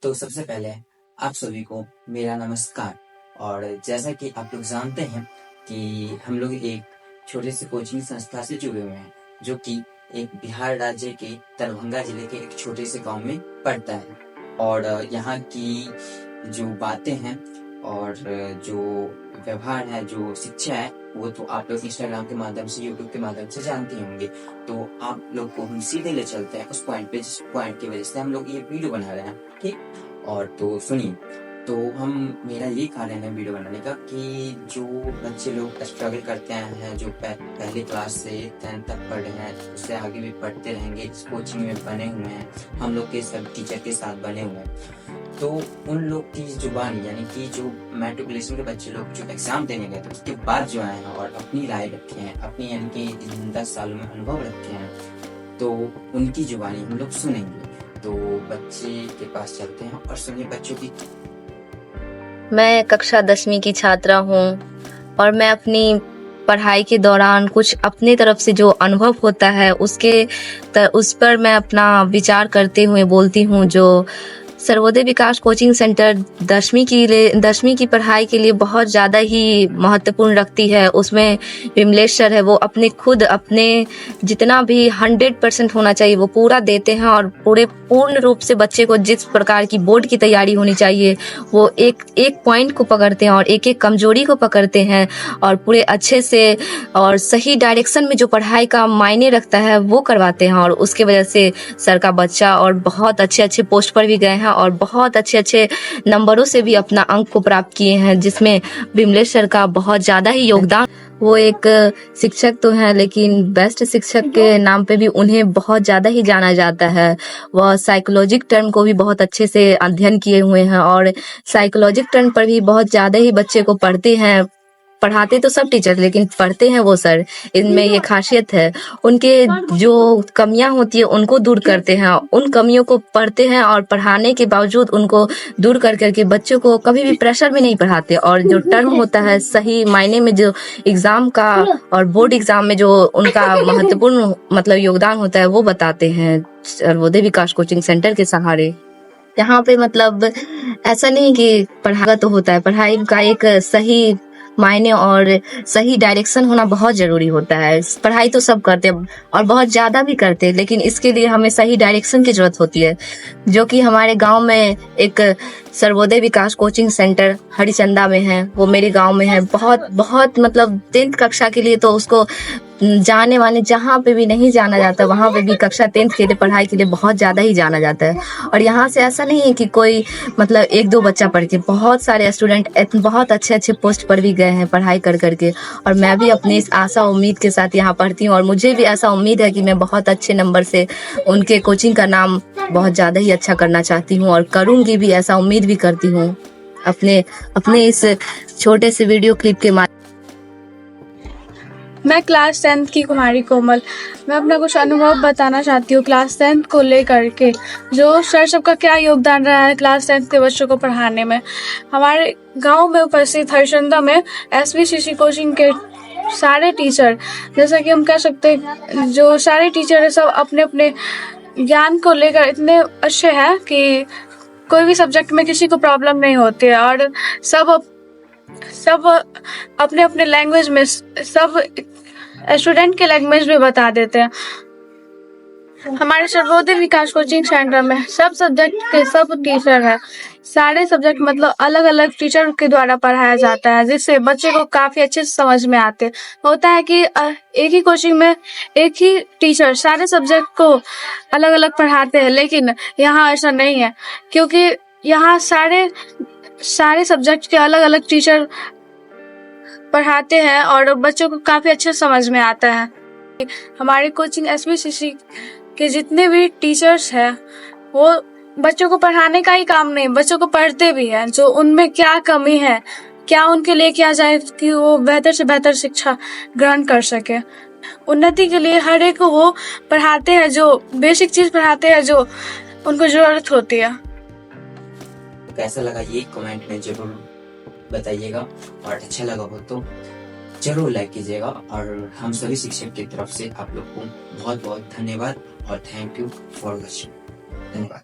तो सबसे पहले आप सभी को मेरा नमस्कार। और जैसा कि आप लोग जानते हैं कि हम लोग एक छोटे से कोचिंग संस्था से जुड़े हुए हैं, जो कि एक बिहार राज्य के दरभंगा जिले के एक छोटे से गांव में पड़ता है। और यहाँ की जो बातें हैं और जो व्यवहार है, जो शिक्षा है, वो तो आप लोग इंस्टाग्राम के माध्यम से, यूट्यूब के माध्यम से जानते होंगे। तो आप लोग को हम सीधे ले चलते हैं उस पॉइंट पे, जिस पॉइंट की वजह से हम लोग ये वीडियो बना रहे हैं। ठीक, और तो सुनिए। तो मेरा ये कारण है वीडियो बनाने का कि जो बच्चे लोग स्ट्रगल करते हैं, जो पहली क्लास से 10th तक पढ़े हैं, उससे आगे भी पढ़ते रहेंगे, इस कोचिंग में बने हुए हैं, हम लोग के सब टीचर के साथ बने हुए हैं, तो उन लोग की जुबानी, यानी कि जो मैट्रिकुलेशन के बच्चे लोग जो एग्जाम देने गए थे उसके बाद जो आए हैं और अपनी राय रखे हैं, अपनी यानी कि 10 सालों में अनुभव रखे हैं, तो उनकी जुबानी हम लोग सुनेंगे। तो बच्चे के पास चलते हैं और सुनिए बच्चों की। मैं कक्षा 10वीं की छात्रा हूँ और मैं अपनी पढ़ाई के दौरान कुछ अपने तरफ से जो अनुभव होता है उस पर मैं अपना विचार करते हुए बोलती हूँ। जो सर्वोदय विकास कोचिंग सेंटर 10वीं की पढ़ाई के लिए बहुत ज़्यादा ही महत्वपूर्ण रखती है। उसमें विमलेश सर है, वो अपने जितना भी 100% होना चाहिए वो पूरा देते हैं और पूर्ण रूप से बच्चे को जिस प्रकार की बोर्ड की तैयारी होनी चाहिए वो एक एक पॉइंट को पकड़ते हैं और एक एक कमजोरी को पकड़ते हैं और पूरे अच्छे से और सही डायरेक्शन में जो पढ़ाई का मायने रखता है वो करवाते हैं। और उसके वजह से सर का बच्चा और बहुत अच्छे पोस्ट पर भी गए हैं और बहुत अच्छे नंबरों से भी अपना अंक को प्राप्त किए हैं, जिसमें विमलेश सर का बहुत ज़्यादा ही योगदान। वो एक शिक्षक तो हैं, लेकिन बेस्ट शिक्षक के नाम पे भी उन्हें बहुत ज़्यादा ही जाना जाता है। वह साइकोलॉजिक टर्म को भी बहुत अच्छे से अध्ययन किए हुए हैं और साइकोलॉजिक टर्म पर भी बहुत ज़्यादा ही बच्चे को पढ़ाते तो सब टीचर, लेकिन पढ़ते हैं वो सर। इनमें ये खासियत है, उनके जो कमियां होती है उनको दूर करते हैं, उन कमियों को पढ़ते हैं और पढ़ाने के बावजूद उनको दूर करके बच्चों को कभी भी प्रेशर में नहीं पढ़ाते। और जो टर्म होता है सही मायने में, जो एग्जाम का और बोर्ड एग्जाम में जो उनका महत्वपूर्ण मतलब योगदान होता है वो बताते हैं सर्वोदय विकास कोचिंग सेंटर के सहारे। यहाँ पे मतलब ऐसा नहीं कि पढ़ाई तो होता है, पढ़ाई का एक सही मायने और सही डायरेक्शन होना बहुत जरूरी होता है। पढ़ाई तो सब करते हैं और बहुत ज्यादा भी करते हैं, लेकिन इसके लिए हमें सही डायरेक्शन की जरूरत होती है, जो कि हमारे गांव में एक सर्वोदय विकास कोचिंग सेंटर हरिचंदा में है, वो मेरे गांव में है। बहुत मतलब 10th कक्षा के लिए तो उसको जाने वाले जहाँ पे भी नहीं जाना जाता, वहाँ पे भी कक्षा 10th के लिए पढ़ाई के लिए बहुत ज़्यादा ही जाना जाता है। और यहाँ से ऐसा नहीं है कि कोई मतलब 1-2 बच्चा पढ़ के, बहुत सारे स्टूडेंट बहुत अच्छे पोस्ट पर भी गए हैं पढ़ाई करके। और मैं भी अपनी इस आशा उम्मीद के साथ यहाँ पढ़ती हूँ और मुझे भी ऐसा उम्मीद है कि मैं बहुत अच्छे नंबर से उनके कोचिंग का नाम बहुत ज़्यादा ही अच्छा करना चाहती हूँ और करूँगी भी, ऐसा उम्मीद भी करती हूँ अपने इस छोटे से वीडियो क्लिप के माध्यम। मैं क्लास 10th की कुमारी कोमल, मैं अपना कुछ अनुभव बताना चाहती हूँ क्लास 10th को लेकर के। जो सर सबका क्या योगदान रहा है क्लास 10th के बच्चों को पढ़ाने में। हमारे गांव में उपस्थित हरिचंदा में SVCC कोचिंग के सारे टीचर, जैसा कि हम कह सकते हैं, जो सारे टीचर है सब अपने अपने ज्ञान को लेकर इतने अच्छे हैं कि कोई भी सब्जेक्ट में किसी को प्रॉब्लम नहीं होती है। और सब अपने अपने लैंग्वेज में, सब स्टूडेंट के लैंग्वेज में बता देते हैं। हमारे सर्वोदय विकास कोचिंग सेंटर में सब सब्जेक्ट के सब टीचर हैं। सारे सब्जेक्ट मतलब अलग अलग टीचर के द्वारा पढ़ाया जाता है, जिससे बच्चे को काफी अच्छे से समझ में आते होता है कि एक ही कोचिंग में एक ही टीचर सारे सब्जेक्ट को अलग अलग पढ़ाते हैं। लेकिन यहाँ ऐसा नहीं है, क्योंकि यहाँ सारे सब्जेक्ट के अलग अलग टीचर पढ़ाते हैं और बच्चों को काफी अच्छे समझ में आता है। हमारे कोचिंग SVCC के जितने भी टीचर्स हैं वो बच्चों को पढ़ाने का ही काम नहीं, बच्चों को पढ़ते भी हैं, जो उनमें क्या कमी है, क्या उनके लिए किया जाए कि वो बेहतर से बेहतर शिक्षा ग्रहण कर सके। उन्नति के लिए हर एक को वो पढ़ाते हैं, जो बेसिक चीज पढ़ाते हैं जो उनको जरूरत होती है। कैसा लगा ये कमेंट में जरूर बताइएगा, और अच्छा लगा हो तो जरूर लाइक कीजिएगा। और हम सभी शिक्षक की तरफ से आप लोग को बहुत बहुत धन्यवाद और थैंक यू फॉर वॉचिंग। धन्यवाद।